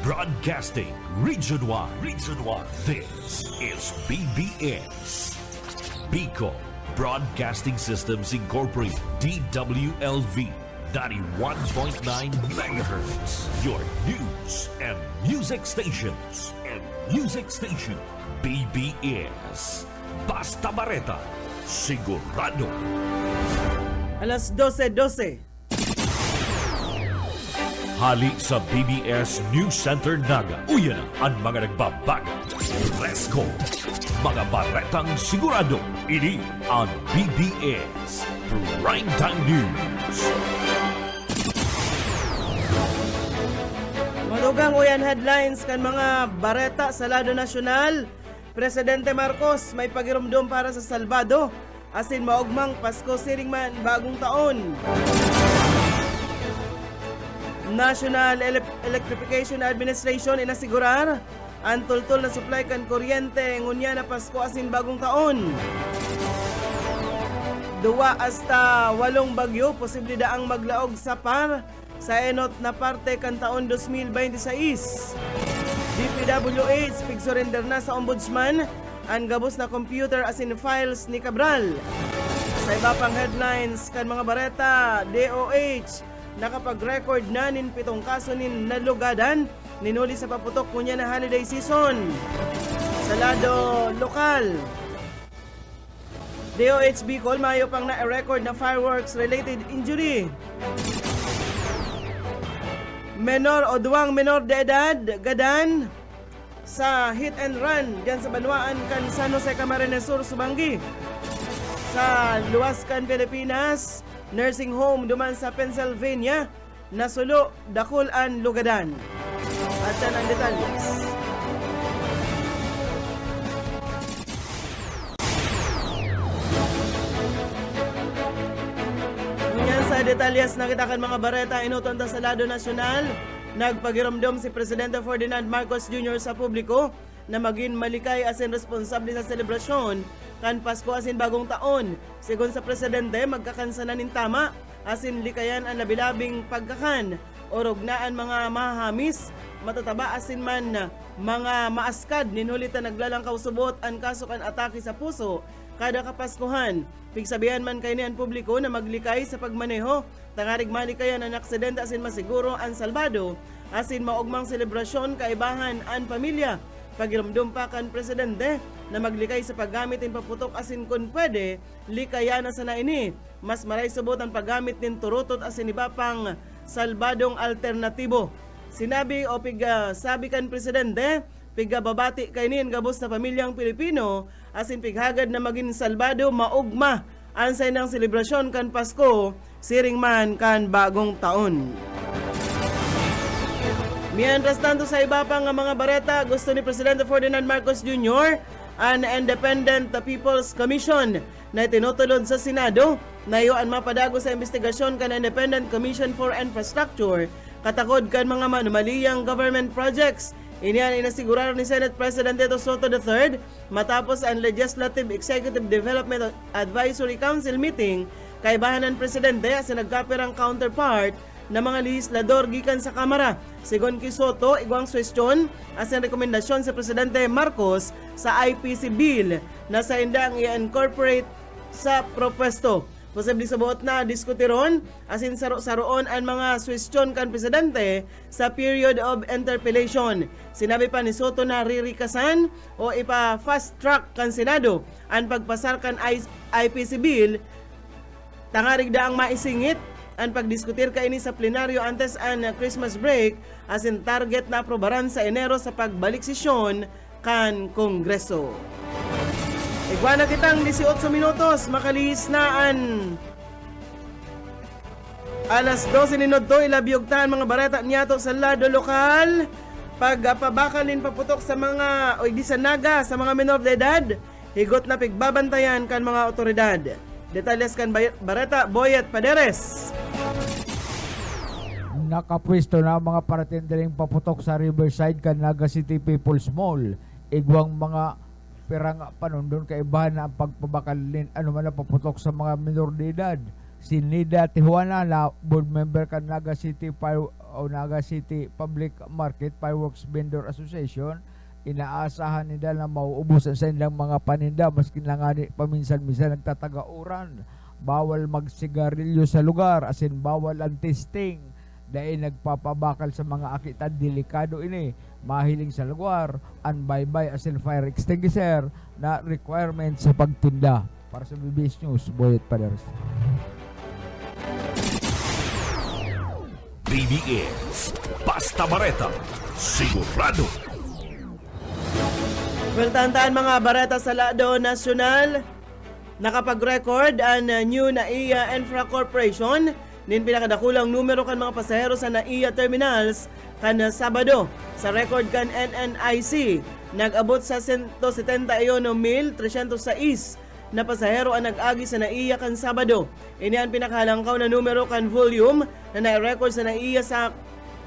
Broadcasting Region 1. Region 1. This is BBS. Bicol Broadcasting Systems Incorporated. DWLV. 91.9 megahertz. Your news and music stations. BBS. Basta Bareta. Sigurado. Alas 12:12. Hali sa BBS News Center Naga. Uyan ang mga nagbabago. Fresco. Mga baretang sigurado. Ini ang BBS Primetime News. Madugang uyan headlines kan mga bareta sa lado nasyonal. Presidente Marcos may pagirumdum para sa Salvado. Asin maugmang Pasko siringman bagong taon. National Electrification Administration inasigurar ang tultol na supply kan kuryente ngunya na Pasko asin bagong taon. 2 hasta 8 bagyo posible daang maglaog sa par sa enot na parte kan taon 2026. DPWH pig-surrender na sa ombudsman ang gabos na computer asin files ni Cabral. Sa iba pang headlines kan mga bareta, DOH nakapag-record na nin 7 kaso nin nalugadan ninuli sa paputok kunya na holiday season. Sa lado lokal, DOH Bicol mayo pang na-record na fireworks related injury. Menor o duwang menor de edad gadan sa hit and run diyan sa Banwaan kan San Jose Camarines Sur, Subangi. Sa luwas kan Pilipinas, nursing home duman sa Pennsylvania, nasulo dakulan lugadan. At yan ang detalyes. Ngunyan sa detalyes nakita kan mga bareta inuton ta sa lado nasyonal, nagpagiramdom si Presidente Ferdinand Marcos Jr. sa publiko na maging malikay asin responsable sa selebrasyon kan Pasko asin bagong taon. Sigon sa Presidente, magkakansanan nin tama asin likayan ang labilabing pagkakan o rognaan mga mahahamis, matataba asin man mga maaskad ninhulitan naglalangkaw subot ang kaso kan atake sa puso kada kapaskuhan. Pigsabihan man kay niyan publiko na maglikay sa pagmaneho, tangarig malikayan ang aksidente asin masiguro ang salbado, asin maugmang selebrasyon kaibahan ang pamilya. Pagiramdum pa kan Presidente na maglikay sa paggamit ng paputok asin kun pwede, likaya na sana ini. Mas maray subot ang paggamit ng turutot asin iba pang salbadong alternatibo. Sinabi o sabi kan Presidente, babati kay niyan gabos na pamilyang Pilipino asin pighagad na maging salbado maugma ang saynang selebrasyon kan Pasko, siring man kan bagong taon. Mientras tanto sa iba pang mga bareta, gusto ni Presidente Ferdinand Marcos Jr. ang Independent People's Commission na tinutulod sa Senado na iyoan mapadago sa investigasyon kan Independent Commission for Infrastructure katakod kan mga manumaliyang government projects. Iniyan inasigurar ni Senate President Tito Soto III matapos ang Legislative Executive Development Advisory Council meeting kay bahanan Presidente sa nagkapirang counterpart na mga legislador gikan sa Kamara. Sigon kay Soto, igwang suwestyon as ang rekomendasyon sa Presidente Marcos sa IPC Bill na sa indang i-incorporate sa propesto. Posible sa buot na diskutiron asin saroon ang mga suwestyon kan Presidente sa period of interpellation. Sinabi pa ni Soto na ririkasan o ipa-fast track kan Senado ang pagpasar kan IPC Bill, tangarig daang maisingit ang pagdiskutir kaini sa plenaryo antes ang Christmas break asin target na aprobaran sa Enero sa pagbalik sesyon kan Kongreso. Igwa na kitang 18 minutos, makalihis na ang alas 12 ninodto ilabyugtan mga bareta niyato sa lado lokal. Pagpabakalin paputok sa mga o di sa naga sa mga menor de edad, higot na pigbabantayan kan mga otoridad. Detalles kan bareta Boyet Paderes. Nakapwesto na ang mga paratendeling paputok sa Riverside kan Naga City People's Mall. Igwang mga perang panundon kaibahan na ang pagpabakalin ano man na paputok sa mga minor de edad. si Nida Tijuana na board member kan Naga City Public Market Fireworks Vendor Association, inaasahan nila na mauubusan sa ilang mga paninda maski na nga paminsan-minsan nagtatagauran. Bawal magsigarilyo sa lugar, as in bawal ang testing, dahil nagpapabakal sa mga akitan. Delikado ini, mahiling sa lugar, and bye-bye as in fire extinguisher na requirement sa pagtinda. Para sa BBS News, Boyet Paders. BBS Basta Bareta, sigurado. Well, tandaan mga bareta sa lado nasyonal, nakapag-record ang new NAIA Infra Corporation nin pinakadakulang numero kan mga pasahero sa NAIA terminals kan Sabado. Sa record kan NNIC, nag-abot sa 171,306 na pasahero ang nag-agi sa NAIA kan Sabado. Ini ang pinakahalangkaw na numero kan volume na na-record sa NAIA sa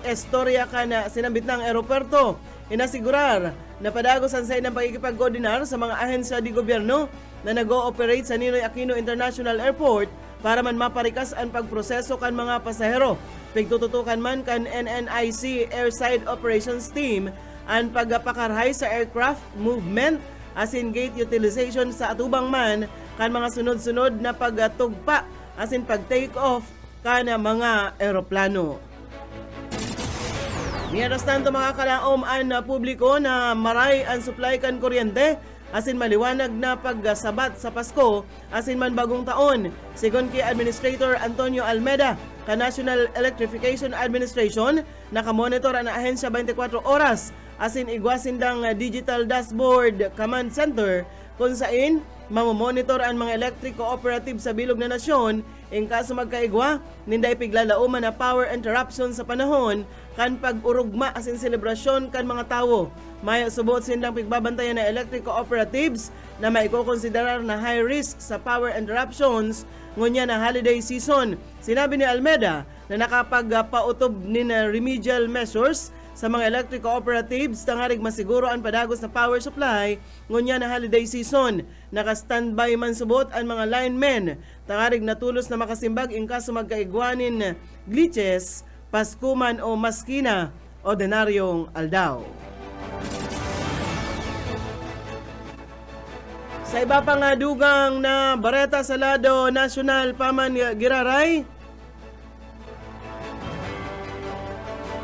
Estorya kan sinambit ng aeroporto. Inasigurar na padagos ang sa inang pagkikipag-koordinar sa mga ahensya di gobyerno na nag-ooperate sa Ninoy Aquino International Airport para man maparikas ang pagproseso kan mga pasahero. Pigtututukan man kan NNIC Airside Operations Team ang pagpakarhay sa aircraft movement as in gate utilization sa atubang man kan mga sunod-sunod na pagtugpa as in pag-take off kan mga eroplano. Mientras tanto mga kalaom ang publiko na maray ang supply kan kuryente asin maliwanag na pagsabat sa Pasko asin man bagong taon. Sigon kay Administrator Antonio Almeda ka National Electrification Administration, nakamonitor ang ahensya 24 oras asin igwasin dang digital dashboard command center kung saan mamomonitor ang mga electric cooperative sa bilog na nasyon in kaso magkaigwa ninday piglalauman na power interruption sa panahon kan pag-urugma asin selebrasyon kan mga tawo. May subot sindang pigbabantayan na electric cooperatives na may ikokonsiderar na high risk sa power interruptions ngunya na holiday season. Sinabi ni Almeda na nakapagpautob ni na remedial measures sa mga electric cooperatives tangarig masiguro ang padagos na power supply ngunya na holiday season. Naka-standby man subot ang mga linemen tangarig natulos na makasimbag in kaso magkaigwanin glitches, paskuman o maskina o denaryong aldaw. Sa iba pang dugang na bareta sa lado nasyonal paman giraray,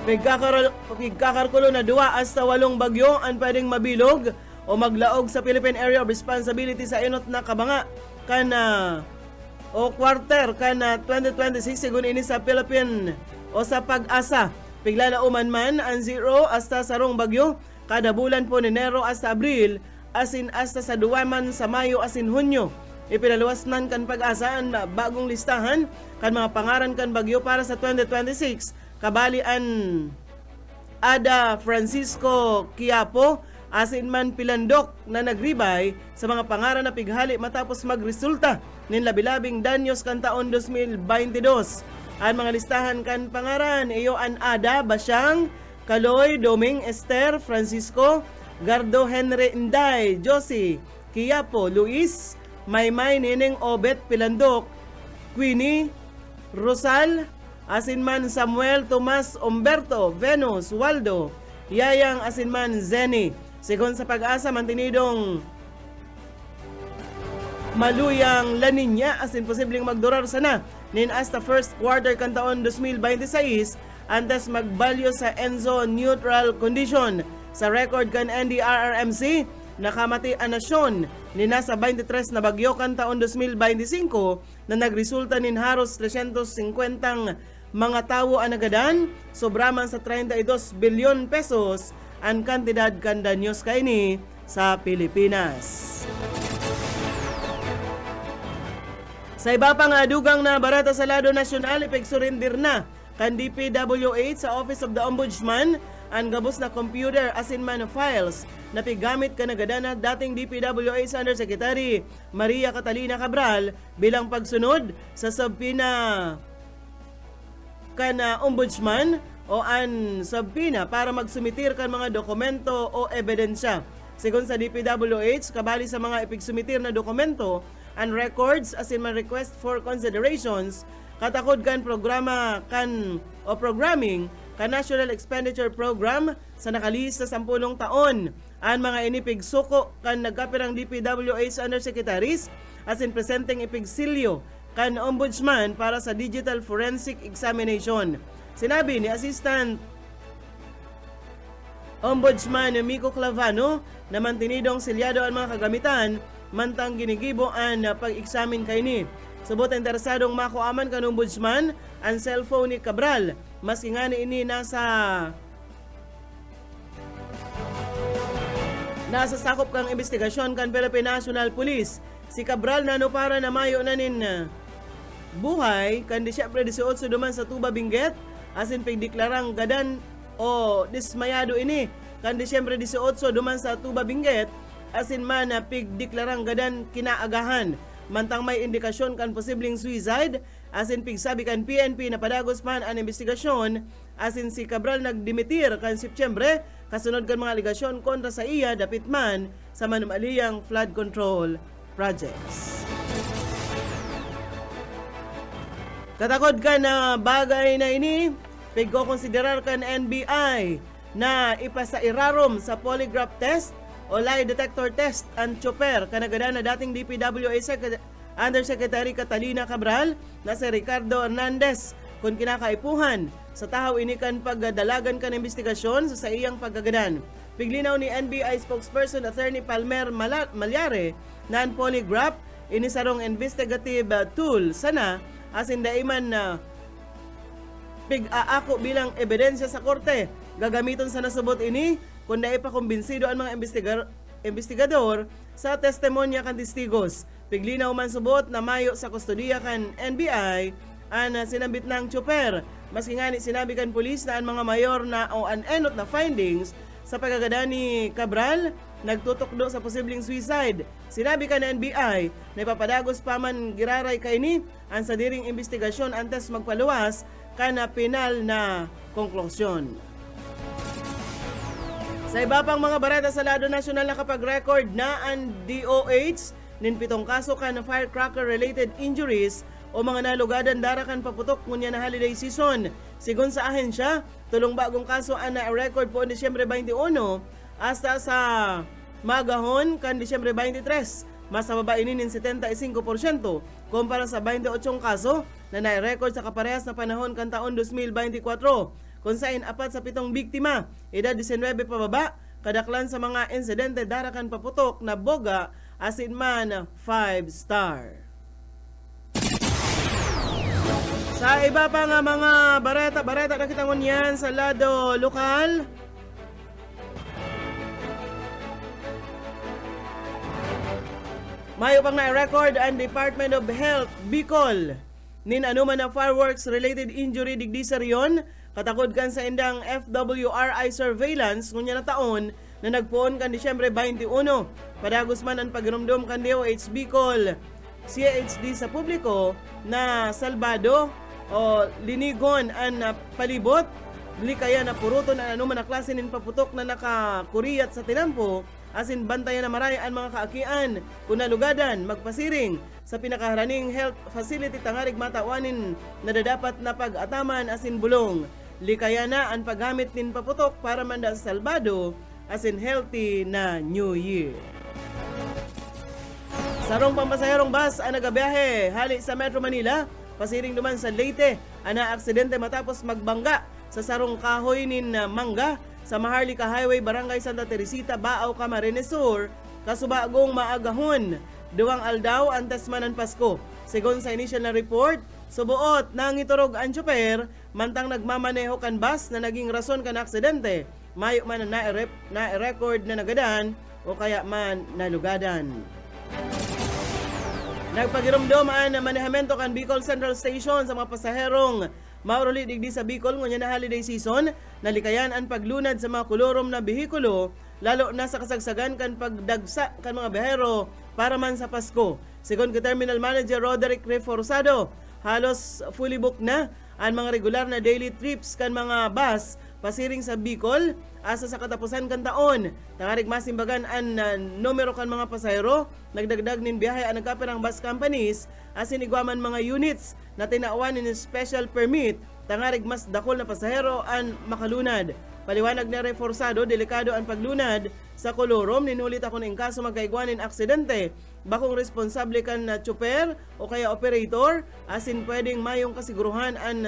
pigkakarkulo na 2 hasta 8 bagyo ang pwedeng mabilog o maglaog sa Philippine Area of Responsibility sa inot na kabanga kan o quarter kan 2026 sigun ini sa Philippine o sa pag-asa. Piglalauman man ang 0 hasta sarong bagyo kada bulan po ni Enero hasta Abril asin hasta sa 2 man sa Mayo asin Hunyo. Ipinaluwasnan kan pag-asa ang bagong listahan kan mga pangaran kan bagyo para sa 2026. Kabalian Ada Francisco Quiapo asin man Pilandok na nagribay sa mga pangaran na pighali matapos magresulta nin labilabing danyos kan taon 2022. Ang mga listahan kan pangaran iyo an Ada Basyang, Kaloy, Doming, Esther, Francisco, Gardo, Henry, Inday, Josie, Quiapo, Luis, Maymay, Neneng, Obet, Pilandok, Queenie, Rosal, asinman Samuel, Tomas, Umberto, Venus, Waldo, Yayang, asinman Zeni. Sigon sa pag-asa, mantinidong maluyang La Niña asin posibleng magdurar sana nin hasta first quarter kan taon 2026 antes magbalyo sa Enzo neutral condition. Sa record kan NDRRMC, nakamati ang nasyon ni nasa 23 na bagyo kan taon 2025 na nagresulta nin haros 350 mga tawo ang nagadan, sobraman sa 32 bilyon pesos ang kantidad kan danyos kaini sa Pilipinas. Sa iba pang dugang na barata sa lado nasyonal, ipigsurindir na kan DPWH sa Office of the Ombudsman ang gabos na computer asin man files na pigamit kanagadan na dating DPWH Undersecretary Maria Catalina Cabral bilang pagsunod sa subpina kan ombudsman o an subpina para magsumitir kan mga dokumento o ebidensya. Sigon sa DPWH, kabali sa mga ipigsumitir na dokumento, and records as in man request for considerations katakod kan programa kan o programming kan National Expenditure Program sa nakalis sa 10 taon. Ang mga inipig suko kan nagkapirang DPWH Undersecretaries as in presenting ipigsilyo kan Ombudsman para sa Digital Forensic Examination. Sinabi ni Assistant Ombudsman Miko Clavano na mantinidong silyado ang mga kagamitan mantang ginigibo ang pag-examine kay ni. Subot interesadong makuaman kan Ombudsman ang cellphone ni Cabral. Maski nga ni ini nasa sakop kang investigasyon kan Philippine National Police. Si Cabral para na mayo na nin buhay kan Disyembre 18 duman sa Tuba Benguet asin pigdeklarang gadan o dismayado ini kan Disyembre 18 duman sa Tuba Benguet asin man pigdeklarang gadan kinaagahan mantang may indikasyon kan posibleng suicide asin pigsabi kan PNP na padagos man ang investigasyon asin si Cabral nagdimitir kan Setyembre kasunod kan mga aligasyon kontra sa iya dapit man sa manumaliyang flood control projects. Katakod ka na bagay na ini, pigko-konsiderar kan NBI na ipasairarom sa polygraph test o lie detector test ang tsoper kanagadan na dating DPWH Undersecretary Catalina Cabral na si Ricardo Hernandez kung kinakaipuhan sa tahaw ini kan pagdalagan kan investigasyon sa iyang paggagadan. Piglinaw ni NBI spokesperson Attorney Palmer Malyare na ang polygraph inisarong investigative tool sana asin daiman na pig-aako bilang ebidensya sa korte. Gagamiton sa nasubot ini kung dai pa kumbinsido ang mga investigador sa testimonya kan testigos. Piglinaw man subot na mayo sa kustodiya kan NBI ang sinambit ng tsoper. Maski nga ni sinabi kan pulis na ang mga mayor na o an-enot na findings sa pagagada ni Cabral nagtutukdo sa posibleng suicide. Sinabi ka na NBI na ipapadagos pa man giraray kay ni ang sa diring investigasyon antes magpaluwas kana penal na konklusyon. Sa iba pang mga bareta sa lado nasyonal nakapag-record na ang DOH nin 7 kaso kan firecracker related injuries o mga nalugadan darakan paputok ngunya na holiday season. Sigon sa ahensya, 3 bagong kaso ang na-record po Disyembre 21 hasta sa magahon kan Disyembre 23. Mas sa baba ini nin 75% kumpara sa 28 kaso na na-record sa kaparehas na panahon kan taon 2024. Kung saan 4 sa 7 biktima, edad 19 pababa, kadaklan sa mga insidente darakan paputok na boga asin man 5-star. Sa iba pa nga mga bareta na kitangon yan sa lado lokal. Mayo pang na-record ang Department of Health Bicol nin anuman na fireworks related injury digdi sa riyon katakod kan sa indang FWRI surveillance ngunya na taon na nagpuon kan Disyembre 21. Padagos man ang pagrumdum kan DOH Bicol CHD sa publiko na salbado o linigon ang palibot likaya na puruton ang anuman na klase nin paputok na nakakuriyat sa tinampo asin bantayan na maray ang mga kaakian kung nalugadan magpasiring sa pinakaharaning health facility tangarig matawanin na dadapat na pag-ataman asin bulong. Likaya na ang paggamit nin paputok para manda sa salbado asin healthy na New Year. Sarong pampasaherong bus ang nagabiyahe hali sa Metro Manila, pasiring duman sa Leyte, ana aksidente matapos magbangga sa sarong kahoy nin Mangga sa Maharlika Highway, Barangay Santa Teresita, Baaw, Camarines Sur, kasubagong maagahon. Duwang aldaw antes man ang Pasko. Sigon sa initial na report, subuot nangiturog ang tsoper mantang nagmamaneho kan bus na naging rason kan aksidente. Mayo man na record na nagadan o kaya man nalugadan. Nagpagirumduman na manehamento kan Bicol Central Station sa mga pasaherong mauruli digdi sa Bicol ngunya na holiday season, nalikayan ang paglunad sa mga kolorom na behikulo lalo na sa kasagsagan kan pagdagsa kan mga biyahero para man sa Pasko. Sigon ka Terminal Manager Roderick Reforzado, halos fully booked na ang mga regular na daily trips kan mga bus pasiring sa Bicol asa sa katapusan kan taon. Tangarig masimbagan ang numero kan mga pasahero, nagdagdag nin biyahe ang nagkapirang bus companies asin igwaman mga units na tinaawan nin special permit. Tangarig mas dakol na pasahero ang makalunad. Paliwanag na reforsado, delikado ang paglunad sa kolorom. Ninulit ako ng kaso magkaigwanin aksidente. Bakong responsable kan na tsuper o kaya operator, asin pwedeng mayong kasiguruhan ang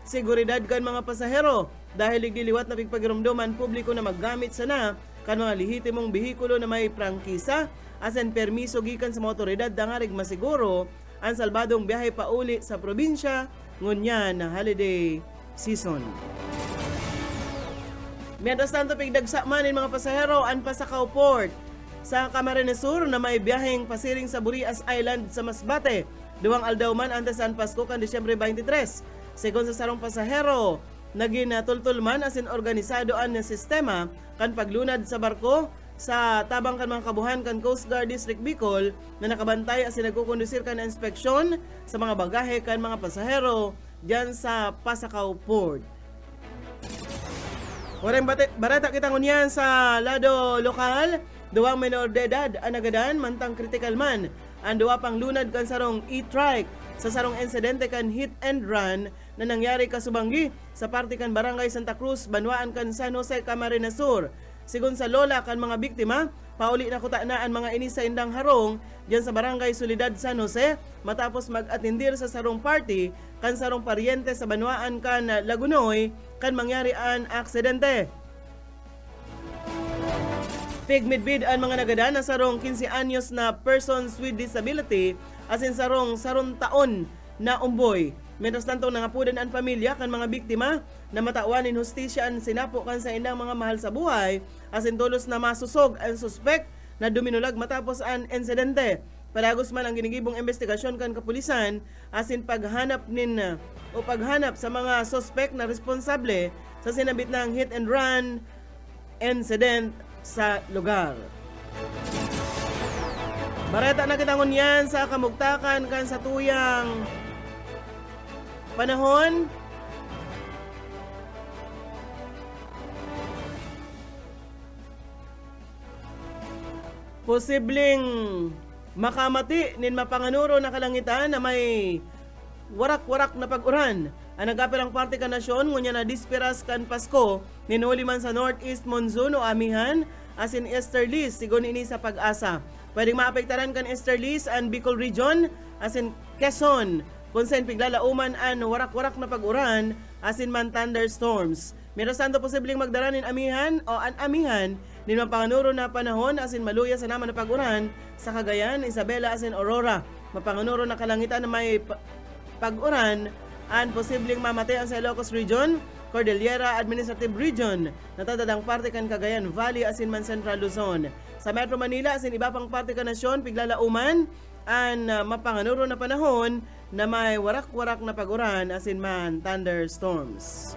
seguridad kan mga pasahero. Dahil igdiliwat na pigpagirumduman publiko na maggamit sana kan mga lihitimong bihikulo na may prangkisa, asin permiso gikan sa mga otoridad dangarig masiguro ang salbadong biyahe pauli sa probinsya ngunyan na holiday season. Mientras tanto, pigdagsa man ng mga pasahero ang Pasakaw Port sa Camarines Sur na may biyaheng pasiring sa Burias Island sa Masbate. Duwang aldaw man antes ang Pasko kan Disyembre 23. Segon sa sarong pasahero, naging tultul man asin organisado ang sistema kan paglunad sa barko sa tabang kan mga kabuhan kan Coast Guard District Bicol na nakabantay asin nagkukondusir kan inspeksyon sa mga bagahe kan mga pasahero diyan sa Pasakaw Port. Wareng barata kita ngunyan sa lado lokal, duwang minor de edad ang nagadan mantang critical man. Ang duwa pang lunad kan sarong e-trike sa sarong insidente kan hit and run na nangyari kasubanggi sa parte kan Barangay Santa Cruz, Banwaan kan San Jose, Camarines Sur. Sigon sa lola kan mga biktima, pauli na kuta na ang mga ini sa indang harong diyan sa Barangay Solidad, San Jose matapos mag-atindir sa sarong party kan sarong paryente sa Banwaan kan Lagunoy kan mangyari ang aksidente. Pigmidbid ang mga nagadan na sarong 15 anyos na persons with disability asin sarong taon na umboy. Mientras tanto nangapudan ang pamilya kan mga biktima na matauanin hustisya ang sinapo kan sa indang mga mahal sa buhay asin tulos na masusog ang suspect na duminulag matapos ang insidente. Palagos man ang ginigibong investigasyon kan kapulisan asin paghanap sa mga suspect na responsable sa sinabit ng hit and run incident sa lugar. Bareta na kitangon yan sa kamugtakan kan sa tuyang panahon. Posibleng makamati nin mapanganuro na kalangitan na may warak-warak na pag-uran. Ang nagapirang parte kan nasyon ngunya na disperas kan Pasko ninuli man sa northeast monsoon o amihan asin easterlies sigon ini sa pag-asa. Pwedeng maapektaran kan easterlies ang Bicol region asin Quezon kung saan piglalauman ang warak-warak na pag-uran asin man thunderstorms. Mientras tanto posibleng magdara nin amihan o amihan nin mapanganuro na panahon asin maluya sa naman na pag-uran sa Cagayan, Isabela asin Aurora. Mapanganuro na kalangitan na may pag-uran ang posibleng mamatay ang sa Ilocos Region, Cordillera Administrative Region, natadadang parte kan Cagayan Valley asin man Central Luzon. Sa Metro Manila asin iba pang parte kan nasyon piglalauman ang mapanganuro na panahon na may warak-warak na pag-uran asin man thunderstorms.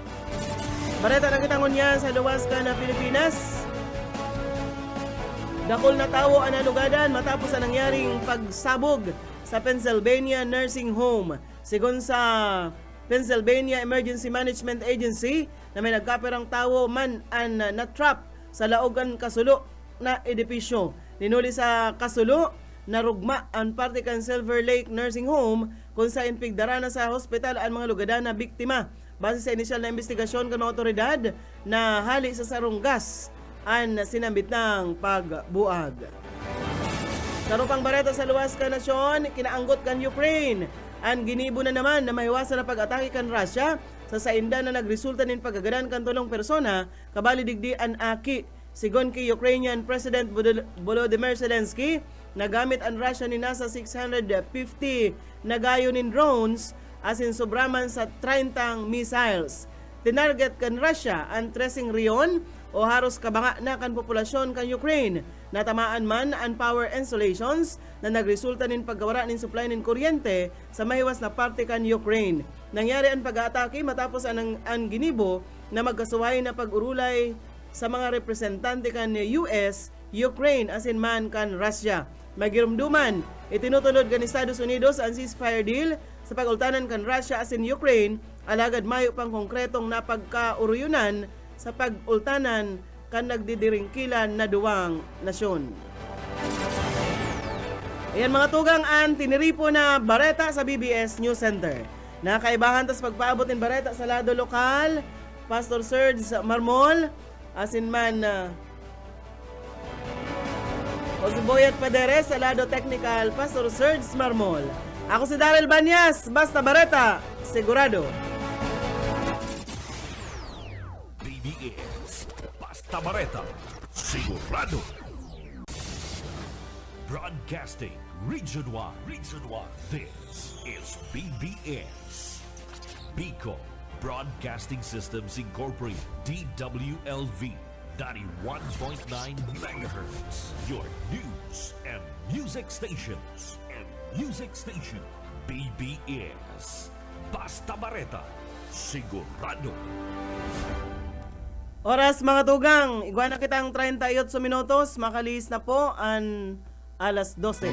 Bareta na kitangon yan sa luwas ka na Pilipinas. Dakol na tao ang nalugadan matapos ang nangyaring pagsabog sa Pennsylvania Nursing Home. Sigon sa Pennsylvania Emergency Management Agency na may nagkapirang tao man ang natrap sa laogan kasulo na edipisyo. Ninuli sa kasulo na rugma ang parte kan Silver Lake Nursing Home kung sa impigdara na sa hospital ang mga lugadan na biktima. Base sa inisyal na investigasyon ng mga otoridad na hali sa sarong gas ang sinambit ng pagbuag. Karupang bareta sa luwas ka nasyon, kinaanggot kan Ukraine. Ang ginibo na naman na mahiwasan na pag-atake kan Russia sa sainda na nagresulta nin pagagadan kan tulong persona kabali digdi an aki. Sigon kay Ukrainian President Volodymyr Zelensky, nagamit ang Russia ni nasa 650 na gayo nin drones asin sobraman sa 30 missiles. Tinarget kan Russia ang Tracing Rion o haros kabanga na kan populasyon kan Ukraine. Natamaan man ang power installations na nagresulta nin paggawara nin supply nin kuryente sa mahiwas na parte kan Ukraine. Nangyari ang pag-aatake matapos ang ginibo na magkasuway na pag-urulay sa mga representante kan US, Ukraine asin man kan Russia. Magirumduman, itinutulod kan Estados Unidos ang ceasefire deal sa pag-ultanan kan Russia asin Ukraine alagad mayo pang konkretong napagkauruyunan sa pag-ultanan kan nagdidiringkilan na duwang nasyon. Ayan mga tugang ang tiniripo na bareta sa BBS News Center. Nakaibahan tas pagpaabot ng bareta sa lado lokal, Pastor Serge Marmol, asin man Osiboyat Padere sa lado technical, Pastor Serge Marmol. Ako si Daryl Banyas, basta bareta, sigurado. BBS Basta Bareta, sigurado. Broadcasting Region 1. This is BBS. Bicol Broadcasting Systems Incorporated, DWLV, 91.9 megahertz. Your news and music stations. BBS. Basta Bareta, sigurado. Oras mga tugang, iguana kitang 38 minutos, makalis na po ang alas 12.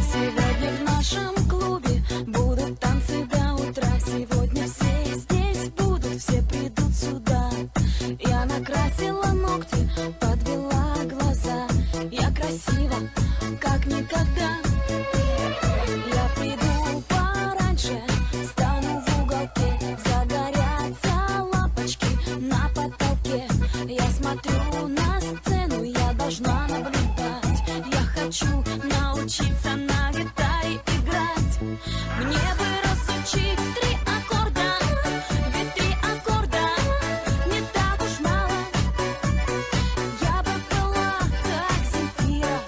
Сегодня в нашем клубе будут танцы до утра. Сегодня все здесь будут, все придут сюда. Я накрасила ногти, подвела глаза. Я красива, как никогда. Я приду пораньше, стану в уголке. Загорятся лампочки на потолке. Я смотрю на сцену, я должна наблюдать. Я хочу научиться на гитаре играть. Мне бы разучить 3 аккорда, ведь 3 аккорда не так уж мало. Я бы пела, как Земфира,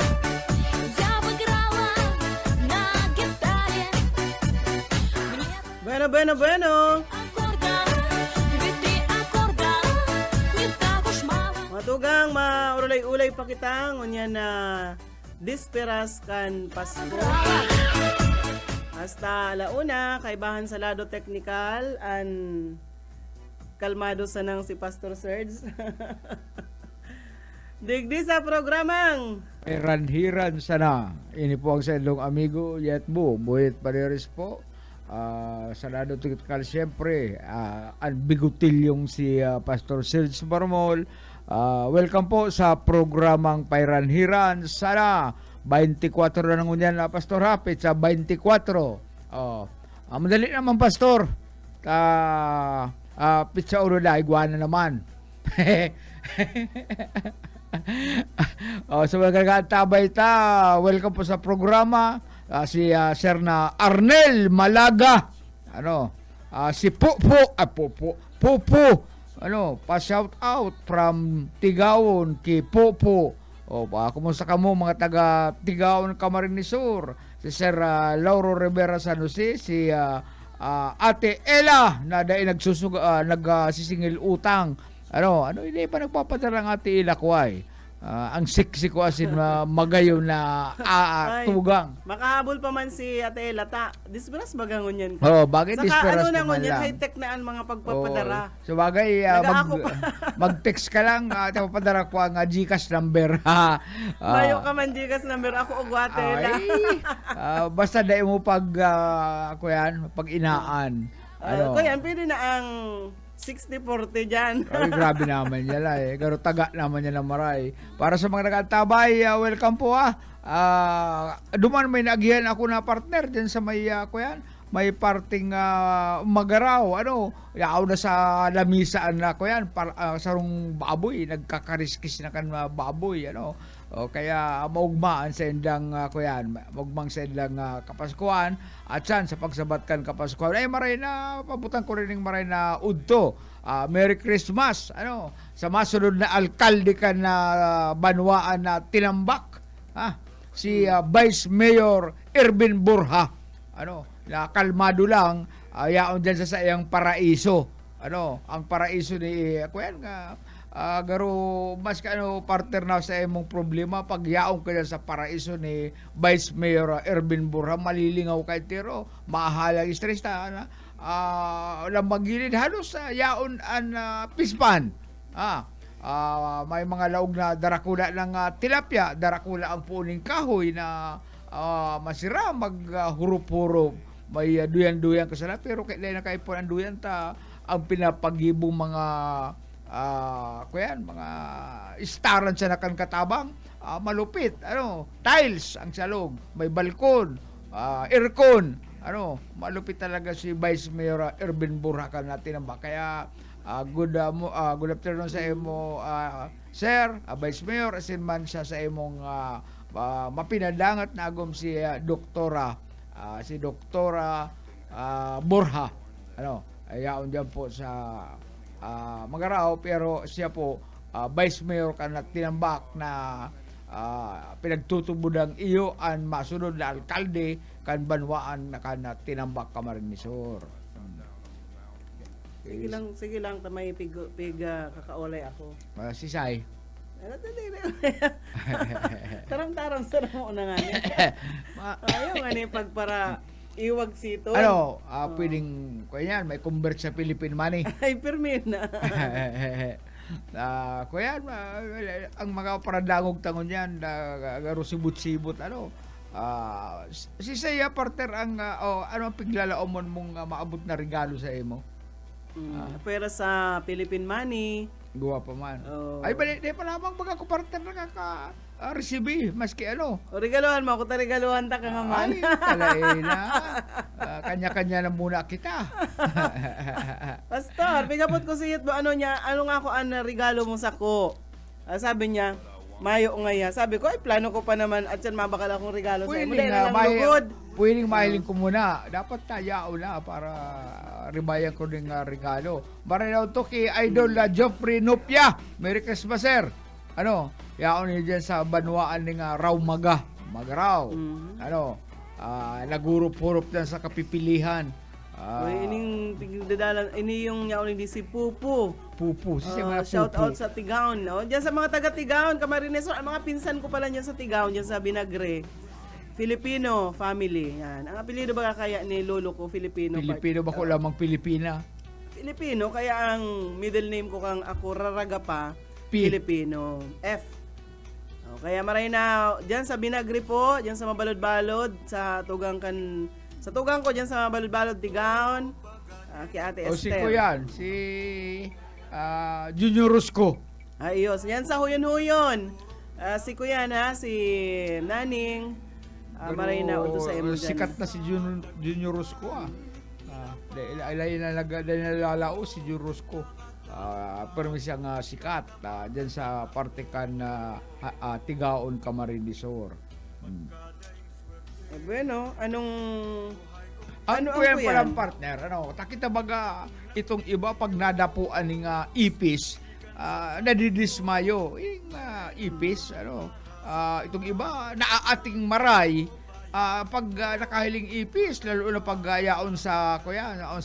я бы играла на гитаре. Мне Bueno. аккорда, ведь 3 аккорда не так уж мало. Mga tugang, maulay-ulay pa kita, ngunyan na disperas kan Pasko. Hasta alauna, kaibahan sa lado technical, an kalmado sanang si Pastor Serge. Digdi sa programang Ranhiran sana. Ini po ang sa ilong amigo Yetbo, Boyet Pareres po. Sa lado technical siyempre, ang bigutilyong si Pastor Serge Marmol. Welcome po sa programang Pairanhiran sana. 24 na ngunyan na Pastor Hapit sa 24. Madali naman Pastor. Pizza ulo na, iguana naman. So magkakantabay ta. Welcome po sa programa. Si Sir na Arnel Malaga. Si Pupo. Pupo. Pa-shout out from Tigawon kay Pupo. Kumusta ka mo mga taga Tigawon Camarines Sur? Si Sir Lauro Rivera San Jose, si Ate Ella na dahil nagsisingil utang. Hindi pa nagpapadala ng Ate Ella ko ay. Ang siksi ko asin magayon na tugang. makahabol pa man si Ate Lata. Disperas bagangon yan. Bakit disperas na pa man ngunyan, lang? high-tech na ang mga pagpapadara. So bagay, mag-text ka lang, papadara ko ang GCash number. Mayo ka man Gcash number, ako ugwate na. Basta dahil mo pag inaan. Kuya, pwede na ang 60-40 dyan. Ay, grabe naman yan Garo taga naman yan na maray. Para sa mga nagkatabay, welcome po Duman may naagihan ako na partner dyan sa may parting magaraw. Yaaw na sa lamisaan na sarong baboy. Nagkakariskis na kan baboy. Kaya maugmaan sa indang maugmang sa indang kapaskuhan at san sa pagsabat kan kapaskuhan maray na pabutan ko rin maray na udto. Merry Christmas sa masunod na alkalde kan na banwaan na tinambak si Vice Mayor Ervin Burha na kalmado lang yaon dyan sa sayang paraiso ang paraiso ni garo mas partner na sa imong problema pag yaong ka sa paraiso ni Vice Mayor Ervin Burha malilingaw kay tiro mahalang stress lambagilid halos yaon an pispan. May mga laog na darakula ng tilapia, darakula ang puning kahoy na masira, maghurup-hurup. May duyan-duyan kasala, pero kailan na kaipon ang duyan ang pinapagibong mga mga staran sa nakan katabang, malupit, tiles ang salog, may balkon, aircon, malupit talaga si Vice Mayor Ervin Burhakan natin ba. Kaya good afternoon sa imo, Sir, Vice Mayor, asin man siya sa imong mapinadangat na agom si Doktora Borja. Ayaon dyan po sa Magarao, pero siya po Vice Mayor kan tinambak na pinagtutubudang iyo ang masunod na alkalde kan banwaan na kan tinambak Camarines Sur. Sige lang, tamay kakaolay ako. Si Sai. Taram-taram sa mo na nga niya. Ayaw nga niya pagpara iwag sito. Pwedeng, kuya may convert sa Philippine money. Ay, permit na. Kuya, ang mga paradangog tangon yan, garo sibut-sibut, si Saya Partner ang, ang piglalaomon mong maabot na regalo sa imo? Pera sa Philippine money. Gawa pa man. Oh. Ay, di pa lamang mga kupartner na receive, maski O regaluhan mo, ako regaluhan ta ka nga man. Ay, talae na. Kanya-kanya na muna kita. Pastor, pigapot ko siyat mo, ano nga ako ang regalo mo sa ko. Sabi niya, mayo ngaya. Sabi ko, ay plano ko pa naman at yan mabakal akong regalo sa imo. Dahil lang lugod. Pwedeng mahiling ko muna. Dapat tayao na para ribayan ko ng regalo. Maranaw to kay Idol Geoffrey Nupia. Merry Christmas, sir. Yaon niya dyan sa banwaan ng Raumaga. Magaraw. Nagurup-hurup dyan sa kapipilihan. Ini yung yaon ni si Pupu. Pupu. Shout out sa Tigaon. Diyan sa mga taga Tigaon, Camarines Sur, ang mga pinsan ko pala diyan sa Tigaon, diyan sa Binagre. Filipino family. Yan. Ang apelyido ba kaya ni lolo ko Filipino? Filipino ba ko lamang Pilipina? Filipino, kaya ang middle name ko kang ako Raragapa, Filipino. F. Kaya maray na diyan sa Binagre po, diyan sa Mabalod-balod, sa tugang ko diyan sa Mabalod-balod Tigaon. Kay Ate Esther. Si Kuyan, si Junior Rusco. Ayos, yan sa Huyon-Huyon. Si Kuya si Naning. Maray na uto sa imo dyan. Sikat na si Junior Rusco. Dahil nalalao si Junior Rusco. Pero may siyang sikat dyan sa parte kan Tigaon, Camarines Sur. Bueno, ano po yan palang partner? Takita baga itong iba pag nadapuan ng ipis, nadidismayo. Yung ipis, itong iba naaating maray pag nakahiling ipis, lalo na pag yaon sa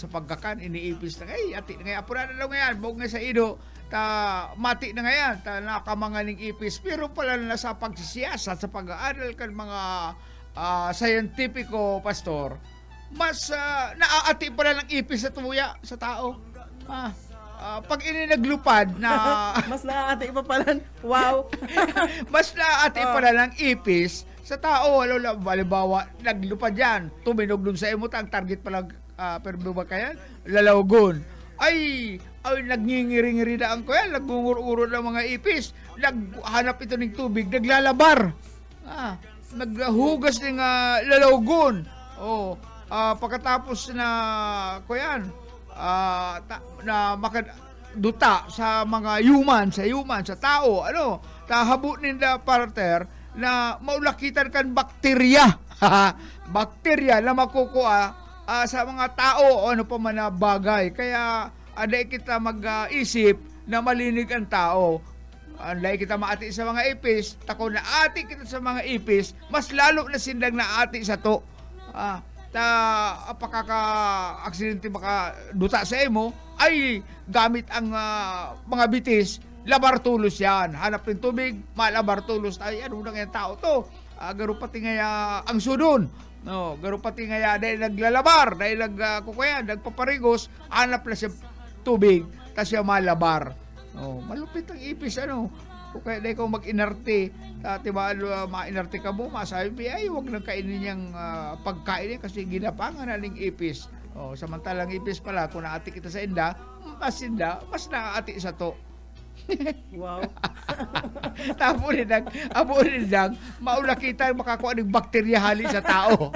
pagkakan, iniipis na ati na ngayon, apura na daw ngayon, buong nga sa ido, mati na ngayon, nakamanganing ipis, pero pala na sa pagsisiyasat, sa pag-aaral kan mga scientifico, pastor, mas naaati pala ng ipis sa tuya sa tao. Pag naglupad na mas naaati pa pala. Wow. mas naaati pala ng ipis sa tao. Halimbawa, naglupad yan, tuminog dun sa imo, ang target pala pero ba kaya lalawgon. Ay nagngingiring-ngiri na ang kuya, nagungur-uro ng mga ipis, naghanap ito ng tubig, naglalabar. Naghugas ng lalawgon. Pagkatapos na kuyan, na makaduta sa mga human, sa tao, tahabo ninda partner na maulakitan kan bakterya. Bakterya na makukuha sa mga tao o ano pa man na bagay. Kaya aday kita mag-isip na malinig ang tao. Anlay kita maati sa mga ipis, tako na ati kita sa mga ipis, mas lalo na sindang naati sa to. Apakaka-aksidente baka duta sa imo, ay gamit ang mga bitis, labar tulos yan. Hanap ng tubig, malabar tulos tayo. Ano na yung tao to? Garo pati nga ang sudon. No, garo pati nga dahil naglalabar, dahil kukuya, nagpaparigos, anap na siya tubig, tas siya malabar. No, malupit ang ipis, ano. Kung kaya dahil ko mag-inarte, diba, ma-inarte ka mo, masabi, ay, huwag nang kainin niyang pagkain kasi ginapangan na ng ipis. Oh, samantalang ipis pala, kung naati kita sa inda, mas naati sa to. Wow. Abo rin lang, maula kita makakuha ng bakterya hali sa tao.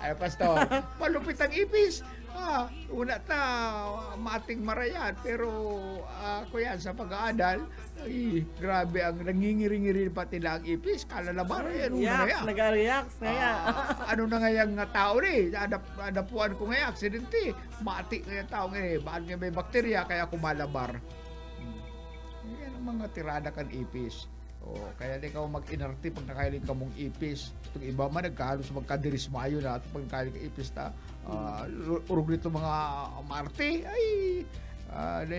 Ay, pastor, malupit ang ipis. Una ta, maating marayan, pero kuya, sa pag-aadal, ay, grabe ang nangingiring-iring pati lang ang ipis, kalalabar, ano na Yaks, nga. nag-reacts kaya. Ano na nga yung tao ni, adapuan ko nga, aksidente, mati nga yung tao nga, baan nga may bakterya, kaya kumalabar. Yan ang mga tirada kan ipis. Kaya di ka mag-inarte pag nakailing ka mong ipis. Itong iba man, nagkahalos magkadirismayo na at pag nakailing ka ipis na urog nito mga marte, ay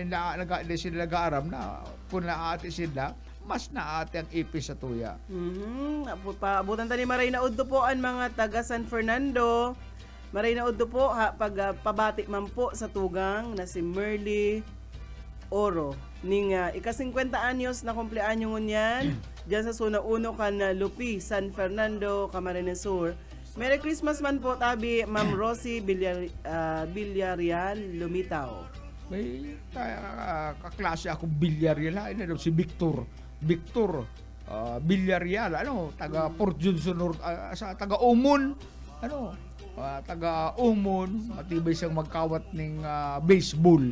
dahil sila nag-aaram na kung naati sila, mas naati ang ipis sa tuya. Paabutan tani maray na udto po ang mga taga San Fernando. Maray na udto po pag pabati man po sa tugang na si Merly Oro. Ning ika-50 anyos na kumpleanyo ngunyan diyan sa Zona 1 kan Lupi, San Fernando, Camarines Sur. Merry Christmas man po tabi Ma'am Rosie Villarreal Lumitaw. May kaklase ako Villarreal, si Victor Villarreal, taga Port Johnson, sa taga Umon, taga Umon, matibay siyang magkawat ng baseball.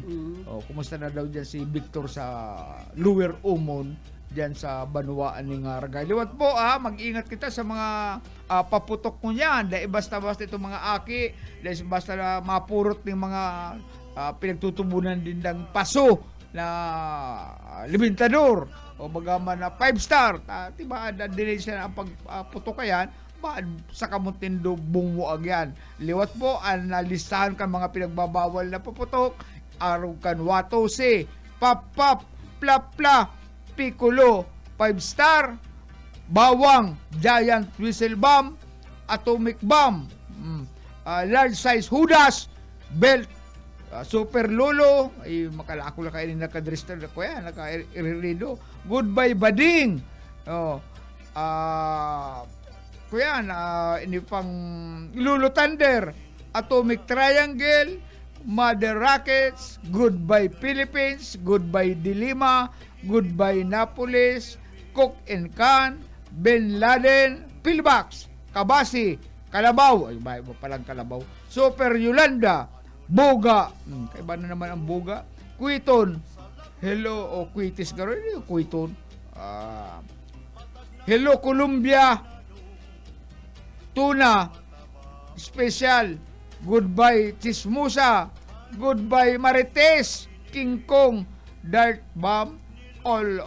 Kumusta na daw dyan si Victor sa Lower Umon, dyan sa Banwaan ng Ragay. Liwat po, mag-ingat kita sa mga paputok mo yan. Dahil basta-basta itong mga aki, dahil basta na mapurot ng mga pinagtutubunan din ng paso na libintador o bagaman na 5-star. Diba, dinay siya ang pagputok yan, sa kamuntindo bumuag yan. Liwat po, analistahan ka mga pinagbabawal na paputok, araw kan watose, pap, pla, piccolo, 5-star, bawang, giant whistle bomb, atomic bomb, large size hudas, belt, super lolo, ay makalako lang kayo nakadrister ko yan, naka-irirido, goodbye bading, kuya, ini pang Lulu Thunder, Atomic Triangle, Mother Rockets, Goodbye Philippines, Goodbye Dilima, Goodbye Napolis, Cook and Can, Bin Laden, Pillbox, Kabasi, Kalabaw, ay ba palang Kalabaw, Super Yolanda, Boga, kaiba na naman ang Boga, Kuiton, Hello, o Kuitis garo, Kuiton, Hello Columbia, Tuna, Special, Goodbye Chismusa, Goodbye Marites, King Kong, Dart Bomb, all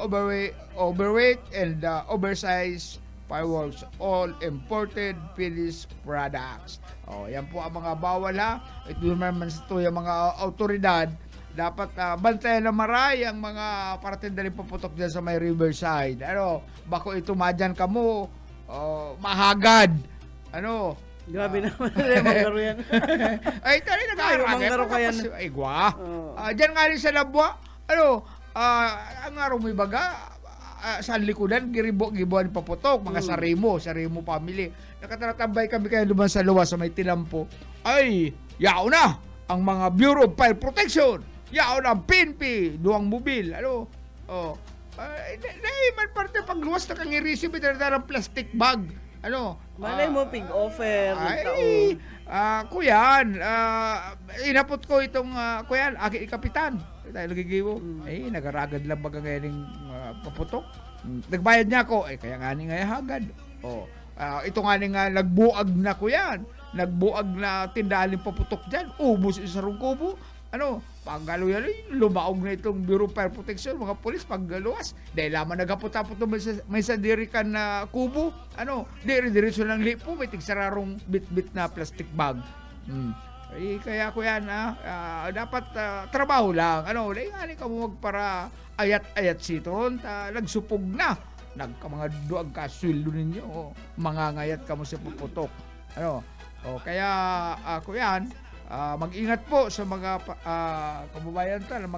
overweight and oversized fireworks, all imported finished products. Yan po ang mga bawal ha. Ito naman sa ito yung mga autoridad. Dapat bantayan na maray ang mga parating na rin paputok dyan sa may riverside. Bako ito madyan ka mo, mahagad. Grabe naman manggaro yan. Ay, tali nag-aaral. Manggaro ka yan. Ay, gwa. Diyan nga rin sa labwa, ang araw may baga, sa likudan, gibuan paputok, mga sarimo family. Nakatatambay kami kaya luman sa luwas sa may tinampo. Ay, yao na ang mga Bureau of Fire Protection. Yao na ang PNP, duwang mobil. Man parte pagluwas na kang i-receive ito na plastic bag. Malay mo, pig offer. Kuyan, inapot ko itong, kuyan, aki kapitan. Tayo nagigiwo. Nagaragad lang baga ngayon yung paputok. Nagbayad niya ako. Kaya nga ni nga hagad. Ito nga ni nga nagbuag na kuyan. Nagbuag na tindahan ng paputok dyan. Ubus isa rong kubo. Paggalo yan, lumaog na itong Bureau of Fire Protection, mga polis, paggaluwas. Dahil laman nagapot-apot may sa dirikan na kubo. Diri-diretso ng lipo, may tigsararong bit-bit na plastic bag. Kaya ko yan, dapat trabaho lang. Dahil nga ka mo magpara ayat-ayat siton, nagsupog na. Mga duag ka sweldo ninyo, mga ngayat ka mo sa puputok. Ano? Kaya ako yan, mag-ingat po sa mga kababayan ta na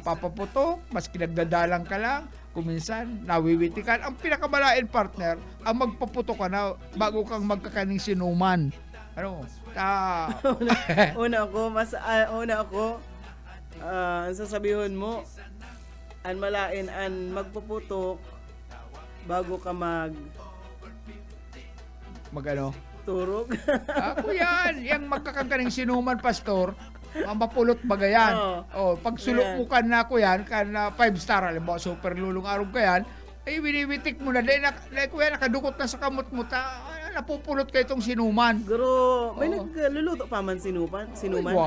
papaputo, mas kinagdadalang ka lang, kung minsan nawiwitikan. Ang pinakamalain partner, ang magpaputo ka na bago kang magkakaning sinuman. Ano? Una ako, ang sasabihin mo, an malain an magpuputok bago ka Magano? turog. Ako yan, yung magkakaganing sinuman, pastor, mapulot bagayan. Pag sulukukan na ako yan, kan 5-star, alam mo, super lulong arog ka yan, ay binibitik mo na, dahil kuya, nakadukot na sa kamot mo, napupulot ka itong sinuman. Guro, may nagluluto pa man sinuman.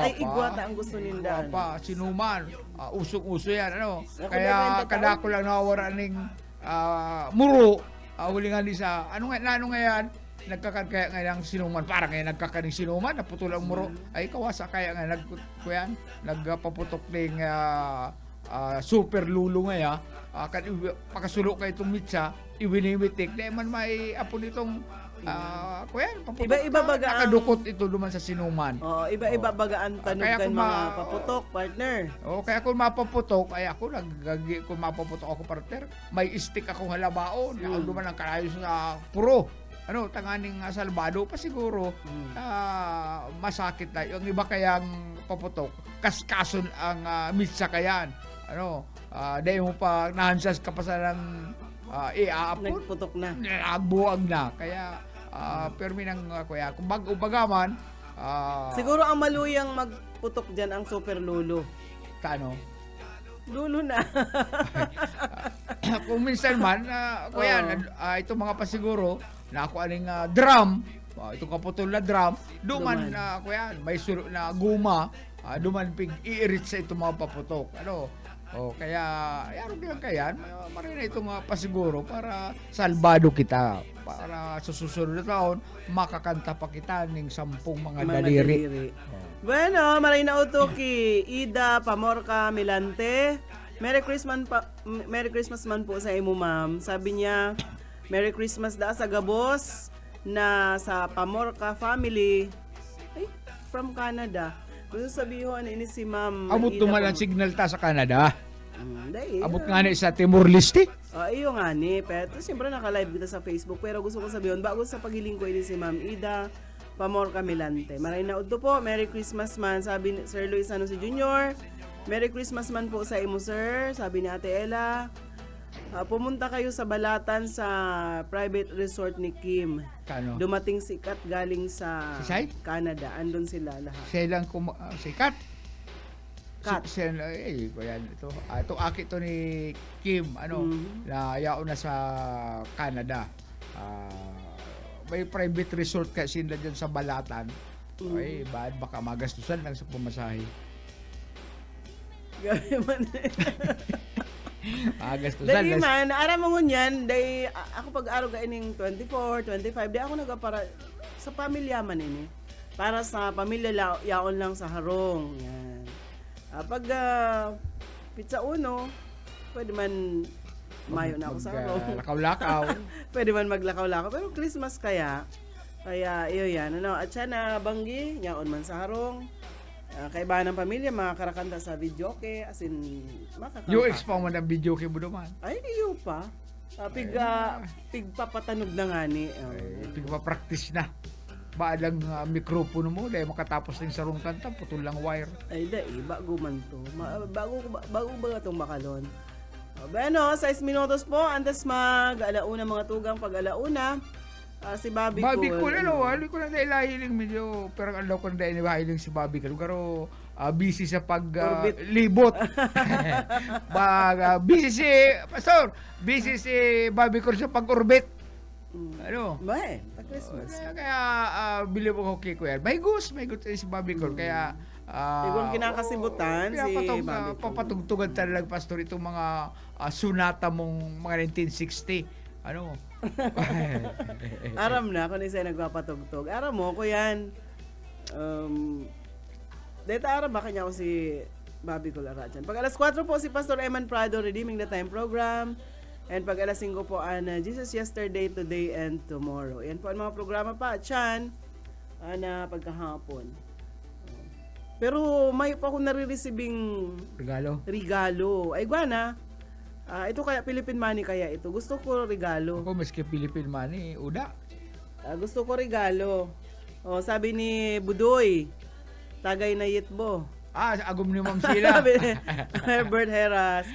Ay, igwata ang gusto ninda. Sinuman. Usong-uso yan, ano. Ako Kaya bebenta kada taon. ko lang nawawara ng muro. Huli nga di sa, ano nga yan, nagkakagaya nga ng sinuman, parang ngayon nagkakaning sinuman, naputol ang muro. Ay, kawasa kaya nga, nagpaputok ng super lulo nga pakasulok ka itong mitsa, iwiniwitik, dahil man may apon itong paputok Iba-iba na, baga ang- nakadukot ito duman sa sinuman. Iba-iba baga ang Kaya tanugan kung mga paputok, partner. Kaya kung mapaputok, ay ako kung mapaputok ako partner, may stick akong halabaon, ako duman ang kalayo sa puro. Ano, tanganing salbado pa siguro, masakit na. Yung iba kayang paputok, kaskason ang mitsa kayan. Ano, dahil mo pa nahansas ka pa sa ng iaapon, Nagputok na. nagbuwag na. Kaya, permi ng kuya, kung bagaman, Siguro ang maluyang magputok dyan ang super lulo. Kano? Lulo na. Kung minsan man, kuya, itong mga pasiguro, na ako aning drum, itong kaputol na drum, duman Duman. kuya, may sulo na guma, duman pig iirit sa itong mga paputok. Ano? Kaya, yarog lang kayan, marina itong pasiguro para salbado kita. Para sa susunod na taon, makakanta pa kita ng 10 mga daliri. Bueno, maray na utoki. Ida Pamorca Milante. Merry Christmas man po sa imo, ma'am. Sabi niya, Merry Christmas da sa Gabos na sa Pamorca family. Ay, from Canada. Gusto sabihin ini si ma'am. Abot Ida tumalang signal ta sa Canada. Dahil. Abot nga ni sa Timor-Leste. Iyo nga ni. Pero siyempre naka-live kita sa Facebook. Pero gusto ko sabihin, bago sa pagiling ko ini si ma'am Ida Pamorca Milante. Maray na udto po. Merry Christmas man. Sabi ni Sir Luis Ano si Junior. Merry Christmas man po sa imo, sir. Sabi ni Ate Ella. Pumunta kayo sa Balatan sa private resort ni Kim. Kano? Dumating si Kat galing sa Si Sai? Canada. Andun sila lahat. Siya lang sikat. Kat. Yan, ito aki to ni Kim, na yao na sa Canada. May private resort kasi sila dyan sa Balatan. Ay, baka magastusan lang sa pumasahe. Gabi man. Magastusan Dahil lang. man, aram mo ngunyan, dahil ako pag-araw ka ining 24, 25, dahil ako nagapara sa pamilya man ini. Para sa pamilya yaon lang sa harong. Yan. Pag pizza uno, pwede man mayo na ako sa harong. Lakaw-lakaw. Pwede man maglakaw-lakaw. Pero Christmas kaya iyo yan. At siya na banggi, yaon man sa harong. Kaibahan ng pamilya, makakarakanta sa videoke, as in, makakanta. Yung expo mo ng video kay mo naman. Ay, iyo pa. Pigpapatanog na nga ni. Pigpa-practice na. Baalang mikropono mo dahil makatapos ng sarong kanta, putol lang wire. Ay, bago man to. Bago ba itong makalon? Bueno, 6 minutos po. Antes mag-alauna mga tugang pag-alauna. Si Bobby Cool, hindi ko na dahil medyo, pero alaw ko na dahil si Bobby Cool, pero busy sa paglibot. Busy si Bobby Cool sa pag-orbit. May, Christmas. Kaya believe ako kay Kuya. May gusto si Bobby Cool. Kaya, Ibang kinakasibutan si Bobby Cool. Papatugtugan talaga, Pastor, itong mga sunata mong mga 1960. Aram na kung isa nagpapatugtog. Aram mo ko yan. Deta aram ba kanya ko si Bobby Cool dyan. Pag alas 4 po si Pastor Eman Prado Redeeming the Time Program. And pag alas 5 po, Jesus Yesterday, Today, and Tomorrow. Yan po ang mga programa pa. Chan, na pagkahapon. Pero may pa ako nare-receiving regalo. Ay, Guana, ito kaya Philippine money kaya ito. Gusto ko regalo. Ako maski Philippine money, uda. Gusto ko regalo. Sabi ni Budoy, tagay na yitbo. Agom ni Ma'am Sheila. Herbert Heras.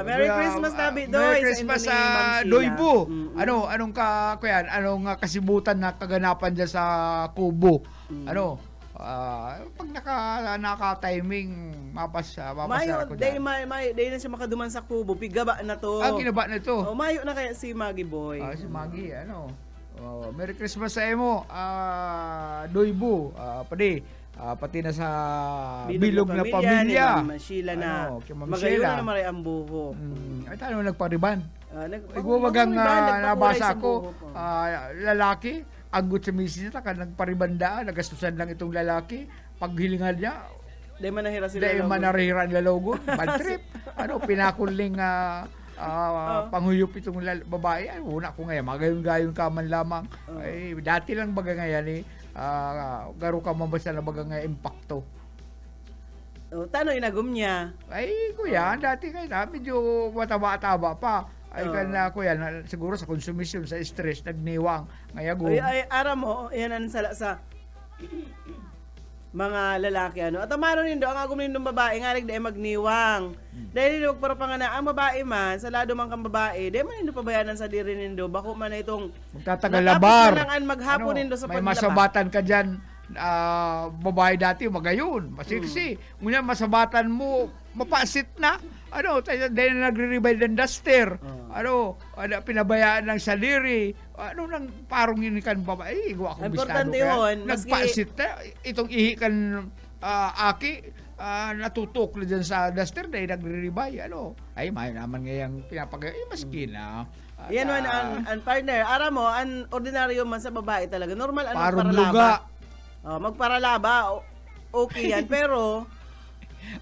Merry Christmas, Tabi Doy. Merry Christmas sa inyo ni Ma'am sa Sheila. Doybo. Mm-mm. Anong kuyan? Anong kasibutan na kaganapan dyan sa Kubo? Pag naka-timing, mapasya Mayo, ako day dyan. na siya makaduman sa Kubo. Pigaba na to. Ginaba na ito. Mayo na kaya si Maggie Boy. Si Maggie, Merry Christmas sa imo. Doybo. Pati na sa Bilog na Pamilya. Ni Ma'am Sheila na. Kay Ma'am Magayon Sheila. na maray ang buho. Ay, talo nagpariban. Nagpakulay Igwawagang nabasa sa ko, buhok, lalaki, agot sa misis niya, nagparibandaan, nagastusan lang itong lalaki, paghilingan niya, Dahil manahira sila. dahil manariran lalogo, bad trip, pinakuling panghuyop itong babae, una ko ngayon, magayon-gayon ka man lamang, ay, dati lang baga ngayon garo ka mabasa na baga ngayon, impacto. Tano inagum niya? Ay, kuya, dati kayo na, medyo mataba-taba pa. Ay, kuya, siguro sa konsumisyon, sa stress, nagniwang. Ngayon, Ay, ara mo, yan ang sa mga lalaki, At amaro nindo, ang agum nindong babae, nga rin dahil magniwang. Dahil nindo, para pa nga na, ang babae man, sa lado man kang babae, dahil man nindo pabayanan sa diri nindo, bako man na itong magtatagalabar. natapos na ang maghapon nindo sa may paglaba. masabatan ka dyan, babae dati, magayon, masiksi. Ngunyan, masabatan mo, mapasit na. Dahil na nagre-revive ng duster. Pinabayaan ng saliri. Nang parong yun kan babae. Iwa akong Importante bistado yun, nagpasit na. Itong ihi kan aki, natutok na dyan sa duster dahil nagre-revive. Ay, may naman ngayang pinapagay. Maski na. Yan man ang partner. Ara mo, ang ordinaryo man sa babae talaga. Normal ang Parang magparalaba. luga. Magparalaba, okay yan. Pero,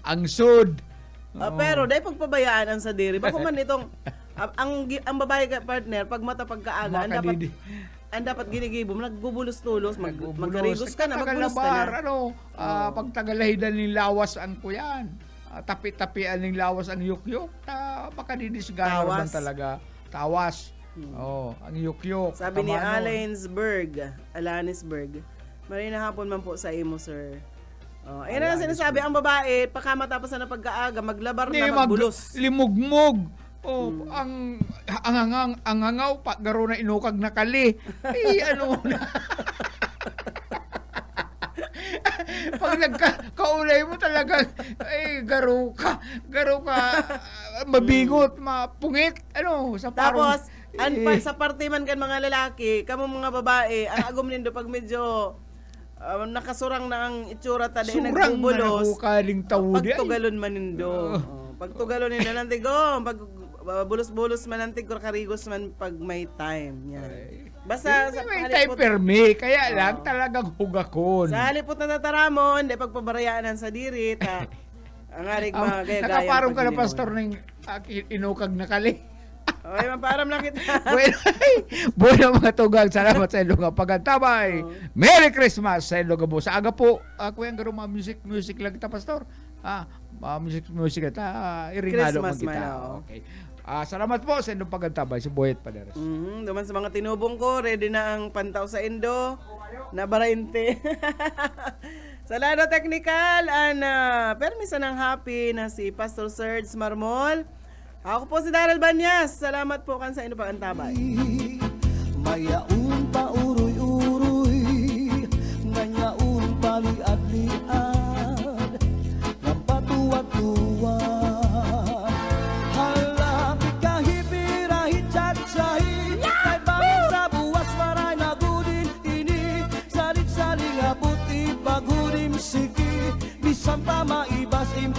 Ang sud. pero dahil pagpabayaan ang sadiri, bako man itong, ang babae ka partner, pag mata pagkaaga, ang dapat ginigibom, nagbubulos-tulos, magkarigos ka na, magbulos ka na. Pag tagalahidan ng lawas ang kuyan, tapi-tapian ng lawas ang yukyuk, makadidisgano naman talaga. Tawas. Ang yukyuk. Sabi ni Alanisberg, marina hapon man po sa imo, sir. Ayan na sinasabi, ang babae, pagkamatapos na pagkaaga, maglabar na magbulos. Limugmog. Ang hangaw, garo na inukag na kali. Ay, na. Pag nagkaulay mo talaga, garo ka, mabingot, mapungit, sa parang. Tapos, sa parte man kan mga lalaki, kamo mga babae, ang agom nindo pag medyo nakasurang na ang itsura ta dahil nagbubulos. Pagtugalon man nindo. Pagtugalon nindo nantigom, pag bulos-bulos man nantig karigos man pag may time. Yan. Basta sa may time permi, kaya lang talagang hugakon. Sa halipot na tataramon, di pagpabarayaan sa diri ta. Ang arig mga gaya-gaya. Nakaparong ka na pastor ng inukag na kali. Okay, maparam lang kita. Bueno mga tugang, salamat sa ilong pagantabay. Merry Christmas sa ilong po. Sa aga po, ako yung garo mga music lang kita, pastor. Music kita, iringado man kita. Okay. Salamat po sa ilong pagantabay, si Boyet Paderes. Duman sa mga tinubong ko, ready na ang pantaw sa Indo. Na barainte. Sa lado technical, permisa ng happy na si Pastor Serge Marmol. Ako po si Daryl Banyas. Salamat po kan sa inyo pag-antabay. Mayaun pa uroy-uroy, ngayaun paliad-liad, napatuwag-tuwag. Halapit kahipirahit chat-chahi, kay bangin sa buwas maray nagudin ini, salit-saling abuti paghudim siki, bisan pa maibasim